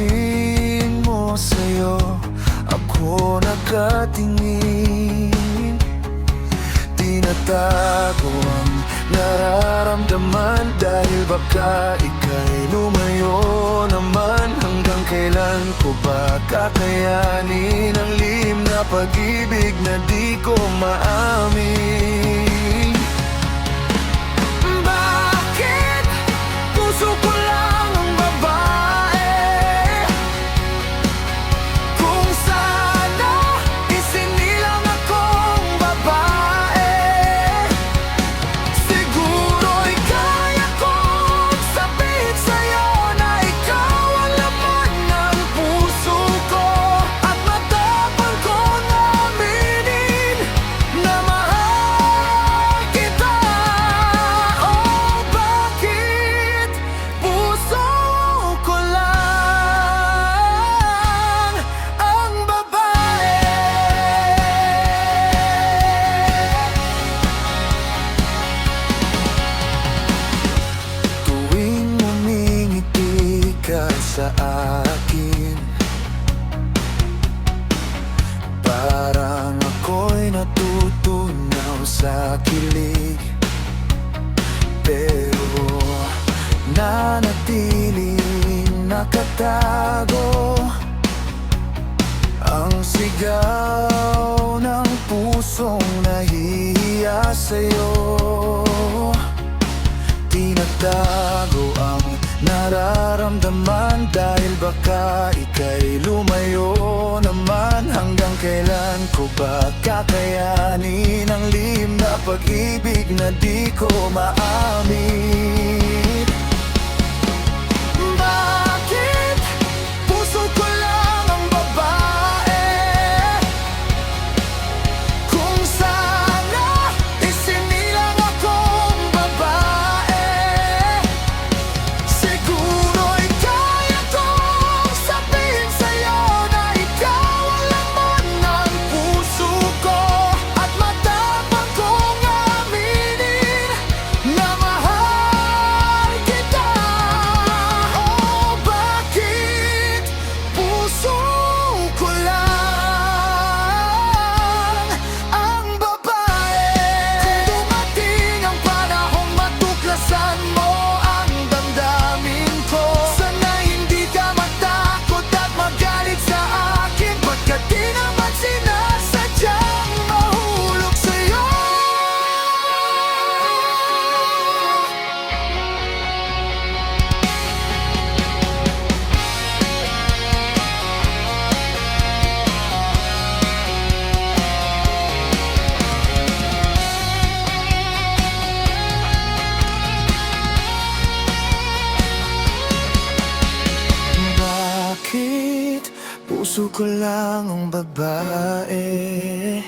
pansin mo sa'yo ako nakatingin. Tinatago ang nararamdaman dahil baka ika'y lumayo naman. Hanggang kailan ko ba kakayanin ang lihim na pag-ibig na di ko maamin? Bakit puso ko lang ang babae? Kung sana isinilang akong babae, siguro'y kaya kong sabihin sa'yo na ikaw ang laman ng puso ko. At matapang kong aminin na mahal kita. Oh, bakit puso ko lang ang babae? Tuwing umingiti ka sa akin, parang ako'y natutunaw sa kilig. Pero nanatiling nakatago ang sigaw ng pusong nahihiya sa'yo. Tinatago ang nararamdaman dahil baka ika'y lumayo naman. Hanggang kailan ko ba kakayanin ang lihim na pag-ibig na di ko maamin? Bakit puso ko lang ang babae? Kung sana isinilang akong babae, siguro'y kaya kong sabihin sa'yo na ikaw ang laman ng puso ko. At matapang kong aminin na mahal kita. Oh, bakit puso ko lang ang babae? Kung dumating ang panahong matuklasan mo ang damdamin ko, sana hindi ka matakot at magalit sa akin, pagkat di naman sinasadyang mahulog sa'yo. Bakit puso ko lang ang babae?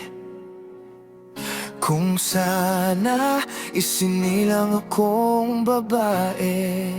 Kung sana isinilang akong babae,